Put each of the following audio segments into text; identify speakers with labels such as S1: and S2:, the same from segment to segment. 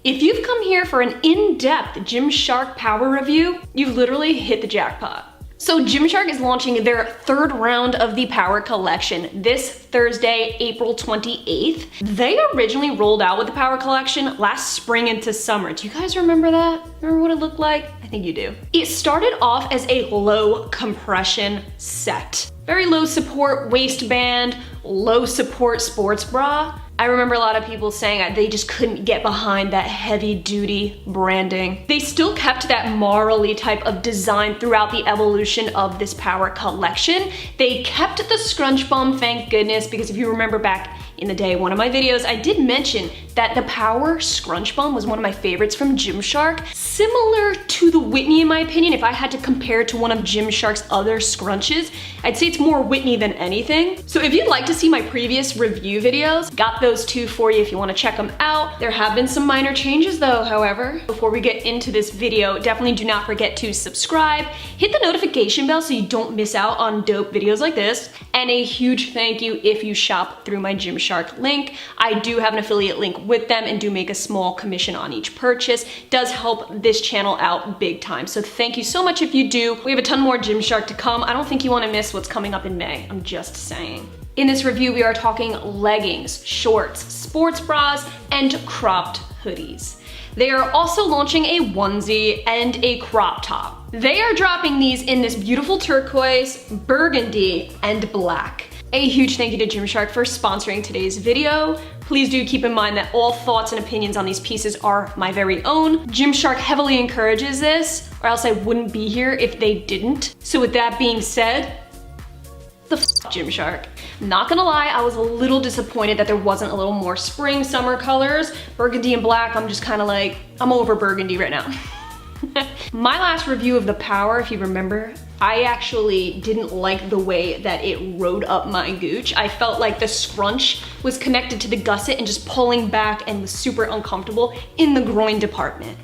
S1: If you've come here for an in-depth Gymshark Power review, you've literally hit the jackpot. So Gymshark is launching their third round of the Power Collection this Thursday, April 28th. They originally rolled out with the Power Collection last spring into summer. Do you guys remember that? Remember what it looked like? I think you do. It started off as a low compression set. Very low support waistband, low support sports bra. I remember a lot of people saying they just couldn't get behind that heavy duty branding. They still kept that marley type of design throughout the evolution of this Power Collection. They kept the scrunch bum, thank goodness, because if you remember back in the day, one of my videos, I did mention that the Power Scrunch Bum was one of my favorites from Gymshark. Similar to the Whitney in my opinion. If I had to compare to one of Gymshark's other scrunches, I'd say it's more Whitney than anything. So if you'd like to see my previous review videos, got those two for you if you want to check them out. There have been some minor changes though, however. Before we get into this video, definitely do not forget to subscribe, hit the notification bell so you don't miss out on dope videos like this, and a huge thank you if you shop through my Gymshark link. I do have an affiliate link with them and do make a small commission on each purchase. Does help this channel out big time. So thank you so much if you do. We have a ton more Gymshark to come. I don't think you want to miss what's coming up in May. I'm just saying. In this review, we are talking leggings, shorts, sports bras, and cropped hoodies. They are also launching a onesie and a crop top. They are dropping these in this beautiful turquoise, burgundy, and black. A huge thank you to Gymshark for sponsoring today's video. Please do keep in mind that all thoughts and opinions on these pieces are my very own. Gymshark heavily encourages this, or else I wouldn't be here if they didn't. So with that being said, the Gymshark. Not gonna lie, I was a little disappointed that there wasn't a little more spring, summer colors. Burgundy and black, I'm just kind of like, I'm over burgundy right now. My last review of the Power, if you remember, I actually didn't like the way that it rode up my gooch. I felt like the scrunch was connected to the gusset and just pulling back and was super uncomfortable in the groin department.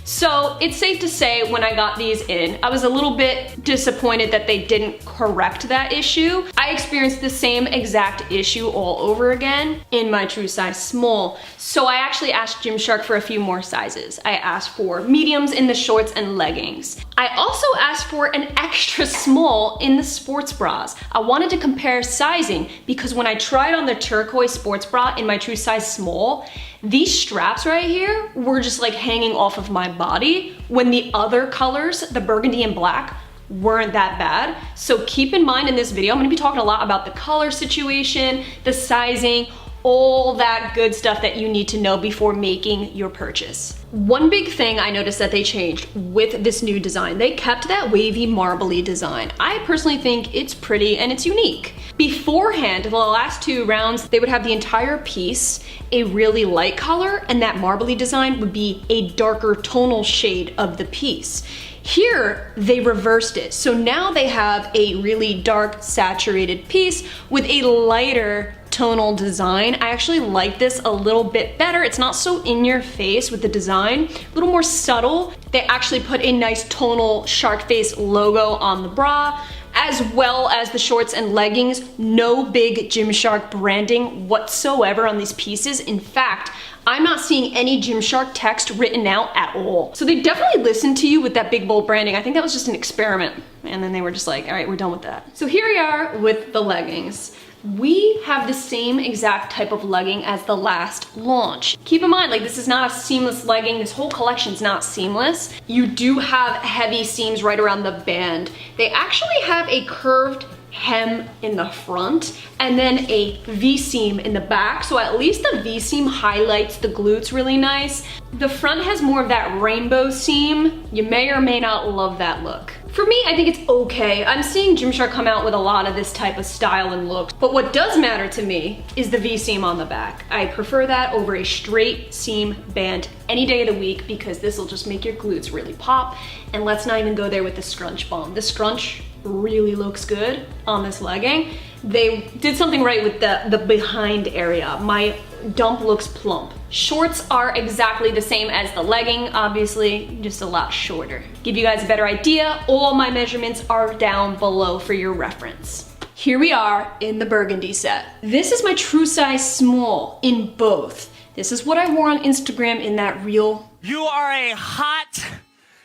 S1: So it's safe to say when I got these in, I was a little bit disappointed that they didn't correct that issue. I experienced the same exact issue all over again in my true size small. So I actually asked Gymshark for a few more sizes. I asked for mediums in the shorts and leggings. I also asked for an extra small in the sports bras. I wanted to compare sizing because when I tried on the turquoise sports bra in my true size small, these straps right here were just like hanging off of my body when the other colors, the burgundy and black, weren't that bad. So keep in mind in this video, I'm gonna be talking a lot about the color situation, the sizing, all that good stuff that you need to know before making your purchase. One big thing I noticed that they changed with this new design, they kept that wavy marbly design. I personally think it's pretty and it's unique. Beforehand, the last two rounds, they would have the entire piece a really light color and that marbly design would be a darker tonal shade of the piece. Here, they reversed it. So now they have a really dark saturated piece with a lighter tonal design. I actually like this a little bit better. It's not so in your face with the design, a little more subtle. They actually put a nice tonal shark face logo on the bra, as well as the shorts and leggings. No big Gymshark branding whatsoever on these pieces. In fact, I'm not seeing any Gymshark text written out at all. So they definitely listened to you with that big bold branding. I think that was just an experiment. And then they were just like, all right, we're done with that. So here we are with the leggings. We have the same exact type of legging as the last launch. Keep in mind, like this is not a seamless legging. This whole collection is not seamless. You do have heavy seams right around the band. They actually have a curved hem in the front and then a V-seam in the back. So at least the V-seam highlights the glutes really nice. The front has more of that rainbow seam. You may or may not love that look. For me, I think it's okay. I'm seeing Gymshark come out with a lot of this type of style and look, but what does matter to me is the V-seam on the back. I prefer that over a straight seam band any day of the week because this will just make your glutes really pop. And let's not even go there with the scrunch bomb. The scrunch really looks good on this legging. They did something right with the behind area. My dump looks plump. Shorts are exactly the same as the legging, obviously, just a lot shorter. Give you guys a better idea, all my measurements are down below for your reference. Here we are in the burgundy set. This is my true size small in both. This is what I wore on Instagram in that reel.
S2: You are a hot,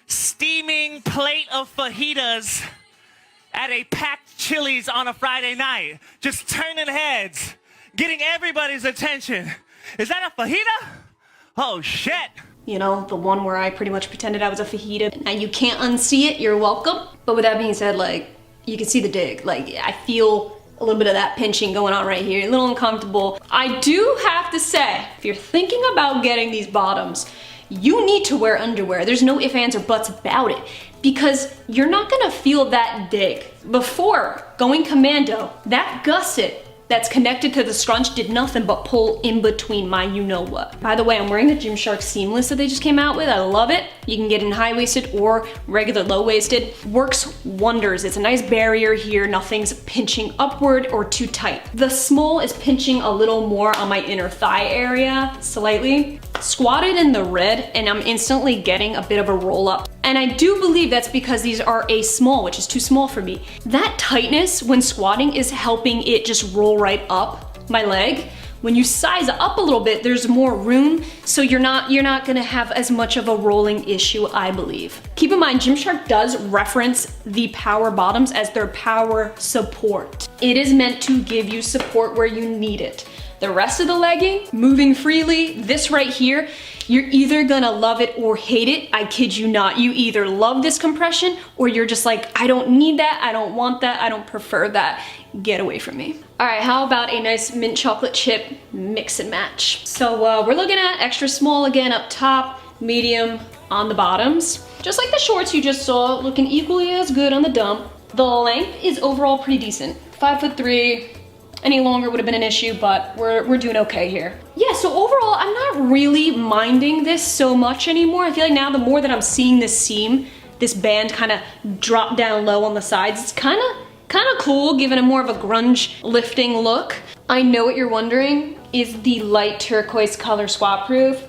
S2: steaming plate of fajitas at a packed Chili's on a Friday night, just turning heads, getting everybody's attention. Is that a fajita? Oh shit.
S1: You know, the one where I pretty much pretended I was a fajita. Now you can't unsee it, you're welcome. But with that being said, like, you can see the dig. Like, I feel a little bit of that pinching going on right here, a little uncomfortable. I do have to say, if you're thinking about getting these bottoms, you need to wear underwear. There's no ifs, ands, or buts about it, because you're not gonna feel that dig. Before going commando, that gusset that's connected to the scrunch did nothing but pull in between my you-know-what. By the way, I'm wearing the Gymshark seamless that they just came out with. I love it. You can get it in high-waisted or regular low-waisted. Works wonders. It's a nice barrier here. Nothing's pinching upward or too tight. The small is pinching a little more on my inner thigh area, slightly. Squatted in the red, and I'm instantly getting a bit of a roll-up. And I do believe that's because these are a small, which is too small for me. That tightness when squatting is helping it just roll right up my leg. When you size up a little bit, there's more room, so you're not gonna have as much of a rolling issue, I believe. Keep in mind, Gymshark does reference the power bottoms as their power support. It is meant to give you support where you need it. The rest of the legging, moving freely, this right here, you're either gonna love it or hate it. I kid you not. You either love this compression or you're just like, I don't need that, I don't want that, I don't prefer that. Get away from me. All right, how about a nice mint chocolate chip mix and match? So we're looking at extra small again up top, medium on the bottoms. Just like the shorts you just saw, looking equally as good on the dump. The length is overall pretty decent. 5'3". Any longer would have been an issue, but we're doing okay here. Yeah, so overall, I'm not really minding this so much anymore. I feel like now the more that I'm seeing this seam, this band kind of drop down low on the sides, it's kind of cool, giving it more of a grunge lifting look. I know what you're wondering, is the light turquoise color squat proof?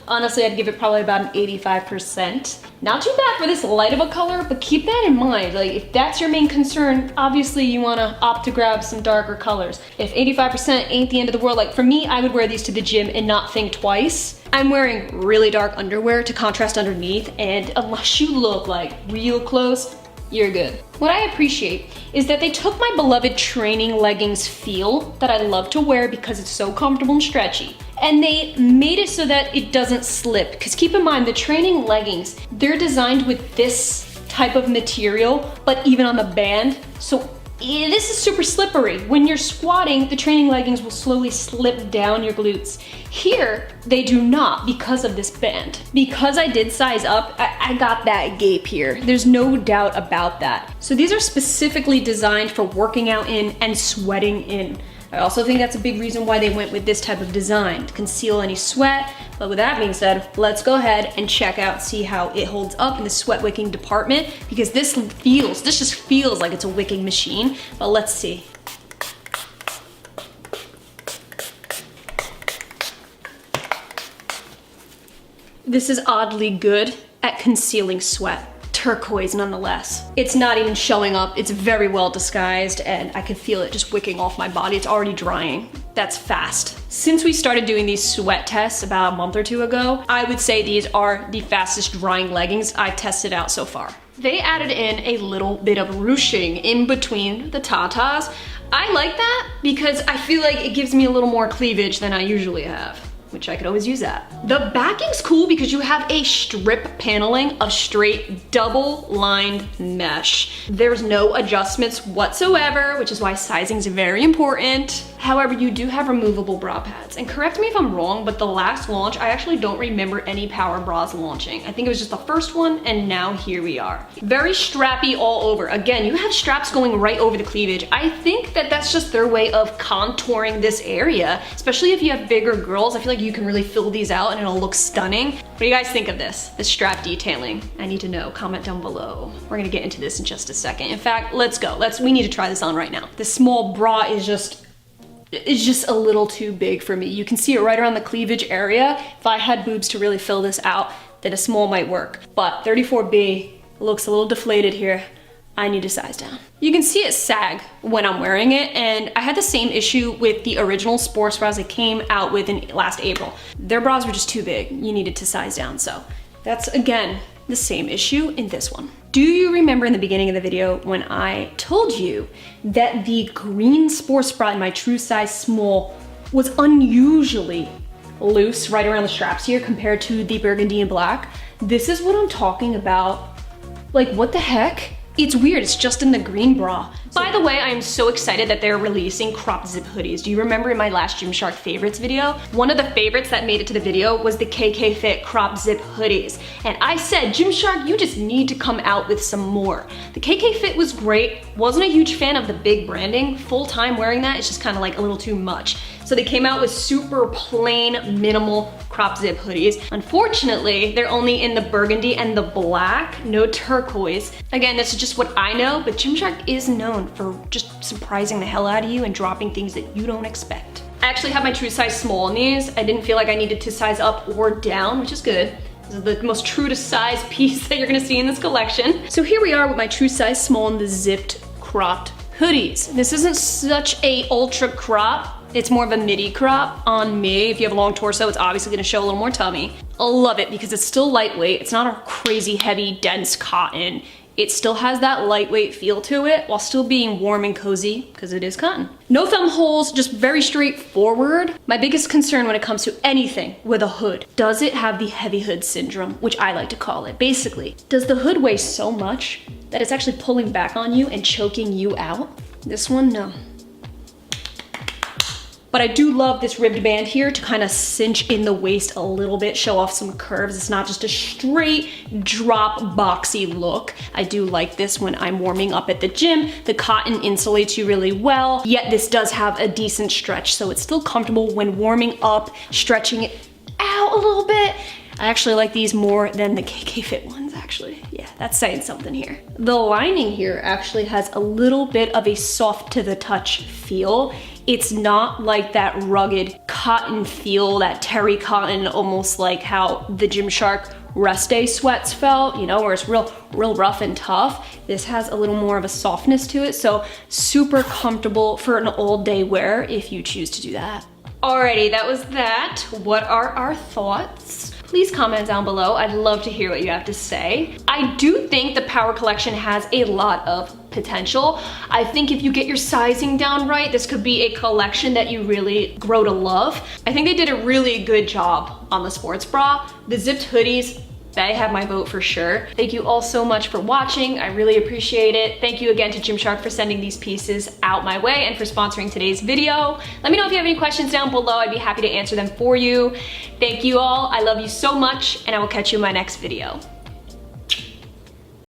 S1: Honestly, I'd give it probably about an 85%. Not too bad for this light of a color, but keep that in mind. Like, if that's your main concern, obviously you wanna opt to grab some darker colors. If 85% ain't the end of the world, like for me, I would wear these to the gym and not think twice. I'm wearing really dark underwear to contrast underneath, and unless you look like real close, you're good. What I appreciate is that they took my beloved training leggings feel that I love to wear because it's so comfortable and stretchy, and they made it so that it doesn't slip. Because keep in mind, the training leggings, they're designed with this type of material, but even on the band, so this is super slippery. When you're squatting, the training leggings will slowly slip down your glutes. Here, they do not because of this band. Because I did size up, I got that gape here. There's no doubt about that. So these are specifically designed for working out in and sweating in. I also think that's a big reason why they went with this type of design, to conceal any sweat. But with that being said, let's go ahead and check out, see how it holds up in the sweat wicking department, because this just feels like it's a wicking machine, but let's see. This is oddly good at concealing sweat. Turquoise nonetheless. It's not even showing up, it's very well disguised, and I can feel it just wicking off my body. It's already drying. That's fast. Since we started doing these sweat tests about a month or two ago, I would say these are the fastest drying leggings I've tested out so far. They added in a little bit of ruching in between the tatas. I like that because I feel like it gives me a little more cleavage than I usually have, which I could always use that. The backing's cool because you have a strip paneling of straight double lined mesh. There's no adjustments whatsoever, which is why sizing is very important. However, you do have removable bra pads. And correct me if I'm wrong, but the last launch, I actually don't remember any power bras launching. I think it was just the first one, and now here we are. Very strappy all over. Again, you have straps going right over the cleavage. I think that that's just their way of contouring this area, especially if you have bigger girls. I feel like you can really fill these out and it'll look stunning. What do you guys think of this strap detailing? I need to know, comment down below. We're gonna get into this in just a second. In fact, let's go. We need to try this on right now. This small bra is just a little too big for me. You can see it right around the cleavage area. If I had boobs to really fill this out, then a small might work. But 34B looks a little deflated here. I need to size down. You can see it sag when I'm wearing it, and I had the same issue with the original sports bras that came out with in last April. Their bras were just too big. You needed to size down, so that's, again, the same issue in this one. Do you remember in the beginning of the video when I told you that the green sports bra in my true size small was unusually loose right around the straps here compared to the burgundy and black? This is what I'm talking about. Like, what the heck? It's weird, it's just in the green bra. By the way, I am so excited that they're releasing crop zip hoodies. Do you remember in my last Gymshark favorites video? One of the favorites that made it to the video was the KK Fit crop zip hoodies. And I said, Gymshark, you just need to come out with some more. The KK Fit was great. Wasn't a huge fan of the big branding. Full time wearing that, it's just kind of like a little too much. So they came out with super plain, minimal crop zip hoodies. Unfortunately, they're only in the burgundy and the black, no turquoise. Again, this is just what I know, but Gymshark is known for just surprising the hell out of you and dropping things that you don't expect. I actually have my true size small in these. I didn't feel like I needed to size up or down, which is good. This is the most true to size piece that you're gonna see in this collection. So here we are with my true size small in the zipped cropped hoodies. This isn't such a ultra crop. It's more of a midi crop on me. If you have a long torso, it's obviously gonna show a little more tummy. I love it because it's still lightweight. It's not a crazy heavy, dense cotton. It still has that lightweight feel to it while still being warm and cozy because it is cotton. No thumb holes, just very straightforward. My biggest concern when it comes to anything with a hood, does it have the heavy hood syndrome, which I like to call it? Basically, does the hood weigh so much that it's actually pulling back on you and choking you out? This one, no. But I do love this ribbed band here to kind of cinch in the waist a little bit, show off some curves. It's not just a straight drop boxy look. I do like this when I'm warming up at the gym. The cotton insulates you really well, yet this does have a decent stretch, so it's still comfortable when warming up, stretching it out a little bit. I actually like these more than the KK Fit ones, actually. Yeah, that's saying something here. The lining here actually has a little bit of a soft to the touch feel. It's not like that rugged cotton feel, that terry cotton, almost like how the Gymshark rest day sweats felt, you know, where it's real rough and tough. This has a little more of a softness to it, so super comfortable for an all day wear if you choose to do that. Alrighty, that was that. What are our thoughts? Please comment down below. I'd love to hear what you have to say. I do think the Power Collection has a lot of potential. I think if you get your sizing down right, this could be a collection that you really grow to love. I think they did a really good job on the sports bra. The zipped hoodies, they have my vote for sure. Thank you all so much for watching. I really appreciate it. Thank you again to Gymshark for sending these pieces out my way and for sponsoring today's video. Let me know if you have any questions down below. I'd be happy to answer them for you. Thank you all. I love you so much, and I will catch you in my next video.